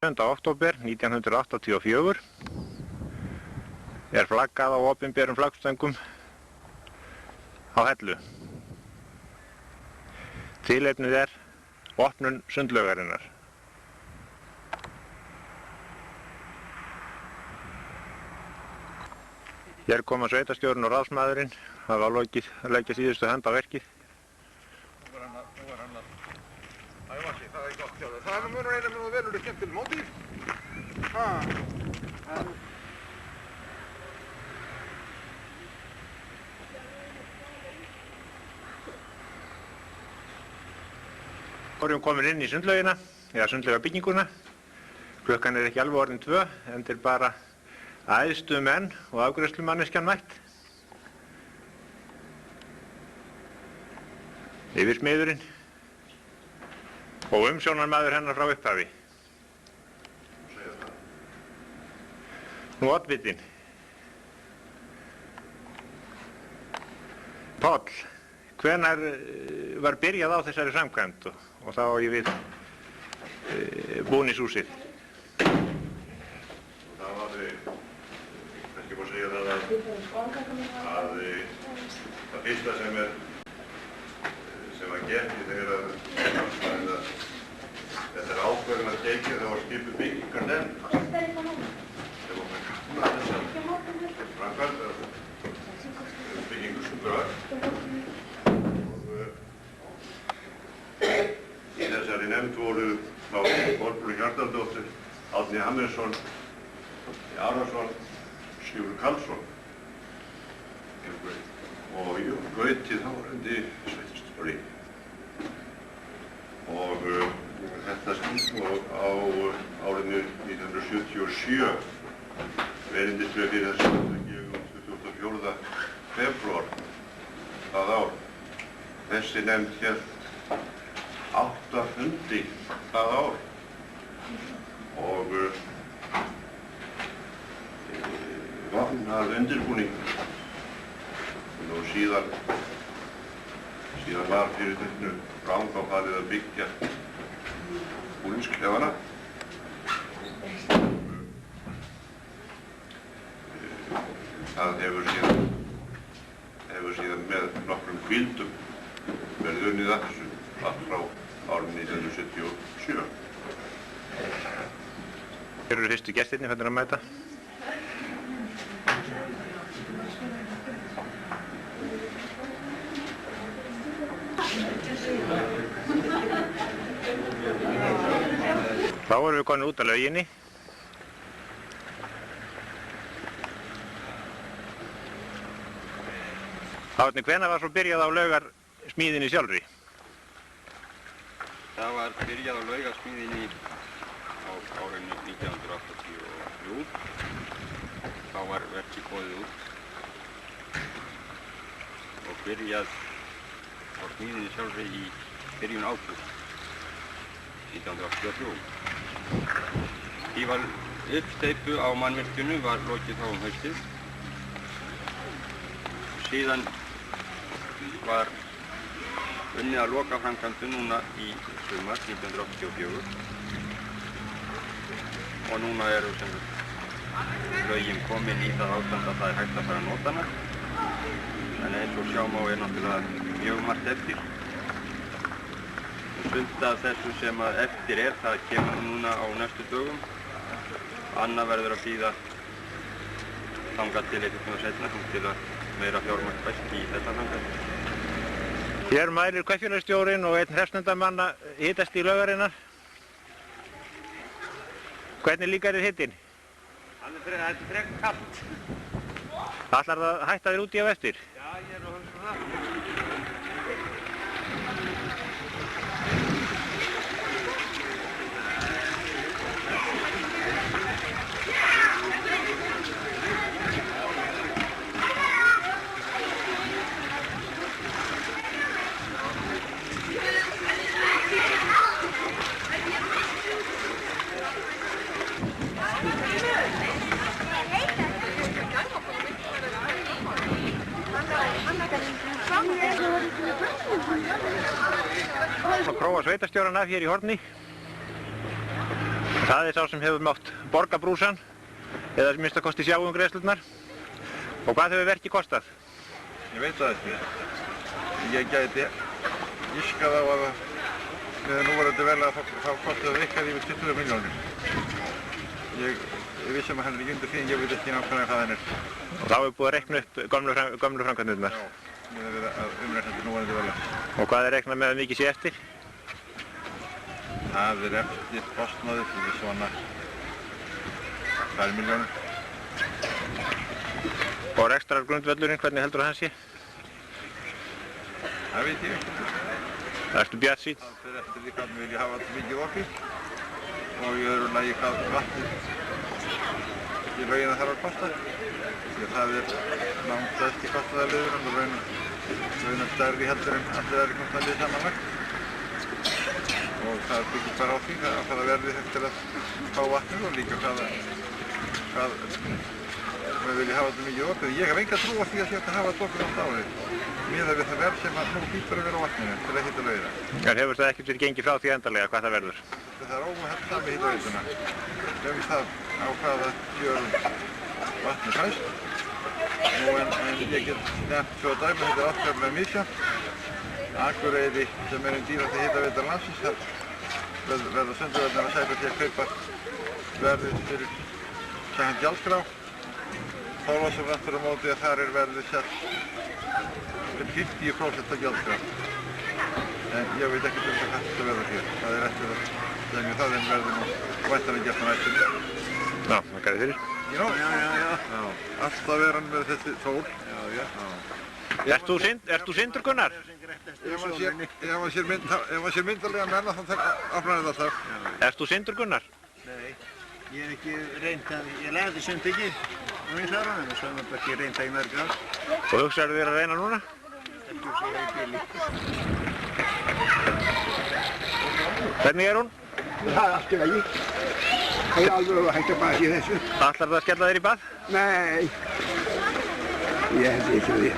7. október 1984 er flaggað á opinberum flaggstöngum á Hellu. Tilefnið er opnun sundlaugarinnar. Hér koma sveitarstjórinn og ráðsmaðurinn hafa leggja síðustu hönd á verkið. Nú var hann að æfa sig, það er gott hjá þér. Það er munur einu með að velur skemmtileg mótíf. Vorum komin inn í sundlaugina, eða sundlaugabygginguna. Klukkan er ekki alveg orðin 2, en þetta er bara æðstu menn og afgreiðslumanneskjan mætt. Yfirsmiðurinn og umsjónarmaður hennar frá upphafi. Nú oddvitinn. Páll, hvenær var byrjað á þessari framkvæmd og þá á ég við búningshúsið? Það var, kannski má segja það að það fyrsta sem var gert í þegar þetta er ákvörðun að tekið þá var skipuð byggingarnefnd sem var með kanna þessar framkvæmd byggingu sundlaugar og í þessari nefnd voru þá Kolbrún Hjartardóttir, Árni Hannesson, Arason, Sigurður Karlsson og Gauti þáverandi sveitarstjóri. Og þetta skilst á árinu 1977 erindisbréf fyrir þessu gefum 24. febrúar það ár. Þessi nefnd hélt 8 fundi það ár og vann að undirbúning og síðan var fyrirtækinu rangáfalið að byggja búningsklefana. Það hefur síðan með nokkrum hvíldum verið unnið að þessu allt frá árinu 1977. Hér eru fyrstu gestirnir hvernig að mæta. Þá erum við komin út af lauginni. Hvenær var svo byrjað á laugarsmíðinni sjálfri? Það var byrjað á laugarsmíðinni á árinu 1983. Þá var verkið boðið út og byrjað á smíðinni sjálfri í byrjun ágúst 1983. Því var uppsteypu á mannvirkjunu var lokið þá haustið. Síðan var unnið að lokaframkvæmdum núna í sumar 1984 og núna eru laugin komin í það ástand að það er hægt að fara að nota hana. En eins og sjá má náttúrulega mjög margt eftir. Sumt af þessu sem eftir það kemur núna á næstu dögum. Annað verður að bíða þangað til eitthvað tíma seinna til að meira fjármagn bæst í þetta framkvæmd. Hér mælir kaupfélagsstjórinn og einn hreppsnefndarmann hitast í laugarinnar. Hvernig líkar þér hitinn? Þetta er frekar kalt. Ætlar það að hætta þér út í á eftir? Já, ég er að hugsa það. Að prófa sveitarstjóran af hér í horni. Það er sá sem hefur mátt borga brúsann, eða minnst að kosti sjá greiðslurnar. Og hvað hefur verkið kostað? Ég veit það ekki. Ég gæti giskað á að með núverandi vel að þá kostið það eitthvað yfir 20 milljónir. Ég vissum að hann er ekki undir því en ég veit ekki nákvæmlega hvað hann er. Og þá hefur búið að reikna upp gömlu framkvæmdirnar? Já, með að vera umreiknandi núverandi vel að. Og hvað er reiknað með að mikið sé eftir? Það er eftir kostnaði fyrir svona 2 milljónir. Og rekstrargrundvöllurinn, hvernig heldur það hann sé? Það veit ég ekki. Ertu bjartsýnn? Það fyrir eftir því hvernig vil ég hafa allt mikið opið og í öðru lagi hvað vatnið í laugina þarf að kosta. Því að það er langt stærsti kostnaðarliðurinn og raunar stærri heldur en allir aðri kostnaðarlið samanlagt. Og það byggir bara á því hvað verði eftir að fá vatnið og líka hvað við viljum hafa þetta mikið opið. Ég hef enga trú á því að þetta hafa þetta opið átt árið, miðað við það verð sem nú hlýtur að vera á vatninu til að hita laugina. En hefur það ekkert verið gengið frá því endanlega hvað það verður? Það er ómögulegt sami hitaveituna. Nefnist það á hvaða kjörum vatnið fæst. En ég get nefnt svo að dæmi, þetta er afskaplega misjafnt. Akureyri sem er einn dýrasti hitaveita landsins, þar verða Sundurverðarnir að sæta því að kaupa verðið fyrir samkvæmt gjaldskrá. Þorlákshöfn aftur á móti að þar er verðið sett fyrir 50% af gjaldskrá. En ég veit ekkert hvað þetta verður hér. Það er eftir að semja það en verður nú væntanlega gert á næstunni. Já, þakka þér fyrir. Já. Alltaf er hann með þessi tól. Já. Ert þú syndur, Gunnar? Ef maður sér myndarlega menna þá afnar þetta alltaf. Ert þú syndur, Gunnar? Nei, ég hef ekki reynt að, ég lærði sund ekki á Íslandsárunum og svo hef maður ekki reynt það í mörg ár. Og hugsaðu þér að reyna núna? Ekki sé ég í bíli. Hvernig er hún? Það er allt í lagi. Það er alveg hægt að baða í þessu. Ætlar það að skella þér í bað? Nei, ég held ekki því.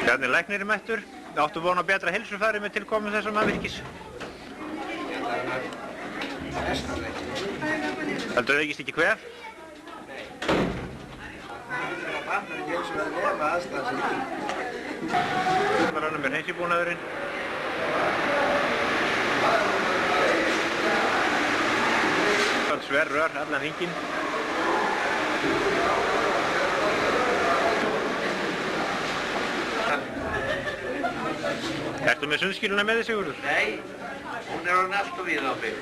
Hvernig læknir er mættur? Áttu von á betra heilsufari með tilkomu þessa mannvirkis? Heldur það aukist ekki kvef? Það rannum er hreinsibúnaðurinn. Sverð rör allan hringinn. Ertu með sundskýluna með þig, Sigurður? Nei, hún er orðin allt og við á mig.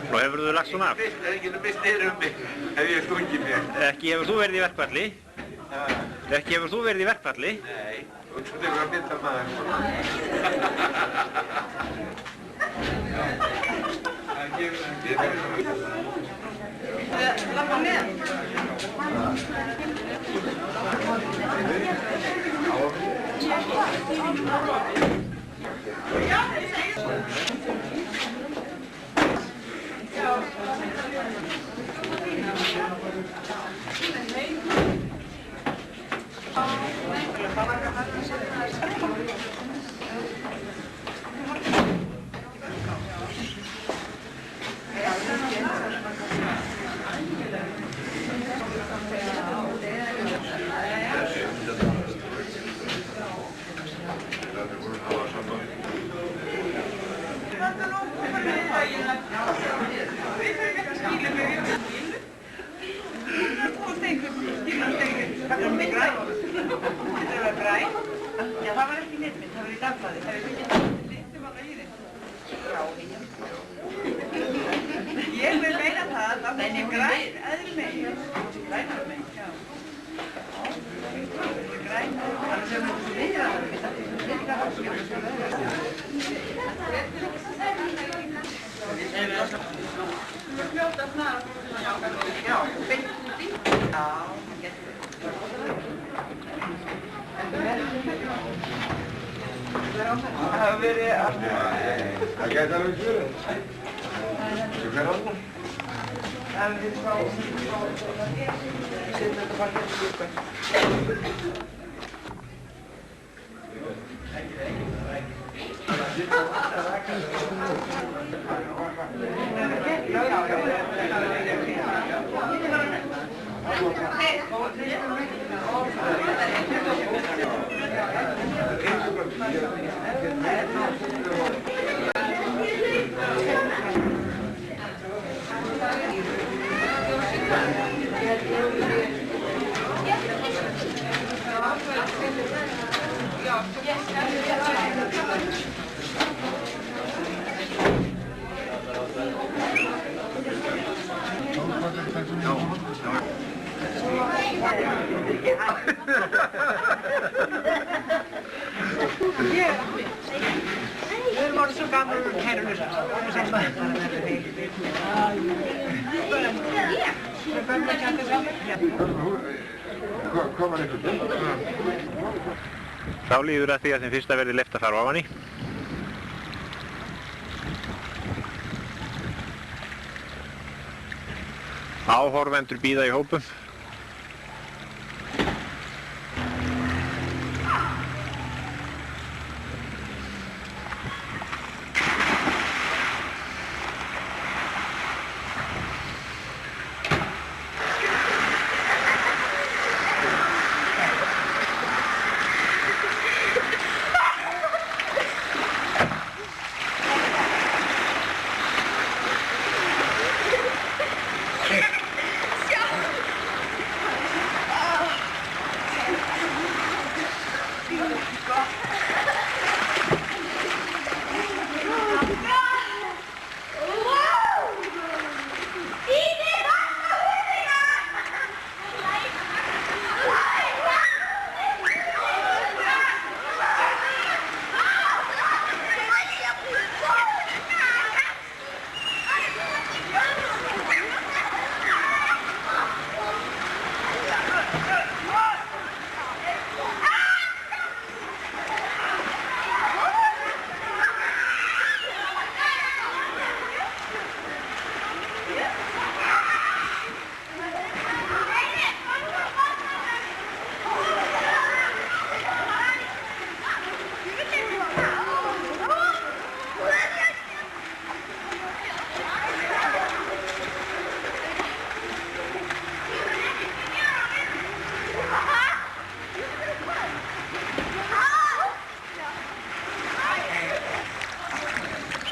Og hefur þú lagt svona af? Það er ekki mist niður mig ef ég stungið mér. Ekki hefur þú verið í verkfalli? Ekki hefur þú verið í verkfalli? Nei, og svo tegur að mynda maður. Það gefur það. Lappa með. Það gæti alveg verið. Hvað er það? En við sváum setjum þetta bara hérna í gluggann. Við erum orðið svo gamlar herrur sem Hvað var eitthvað? Þá líður að því að þeim fyrsta verði leyft að fara ofan í. Áhorfendur bíða í hópum.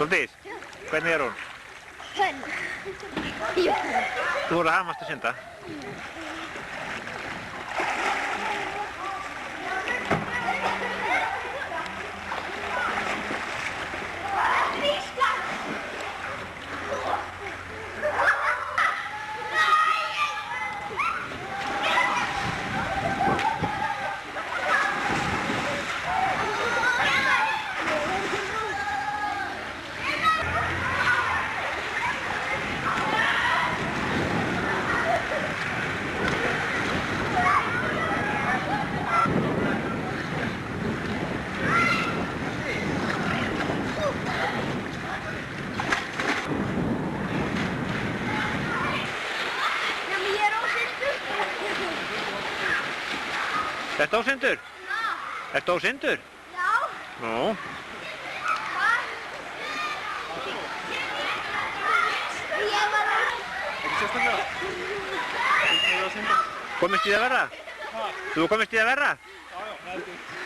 Sóldís, hvernig er hún? Fönn. Jú. Þú voru að hamast að synda? Ertu ósyndur? Já. Ertu ósyndur? Já. Nú. Ég var að... Ekki sérstaklega? Þú er að synda? Komist í það verra? Ha? Þú komist í það verra? Já, já, það er þetta.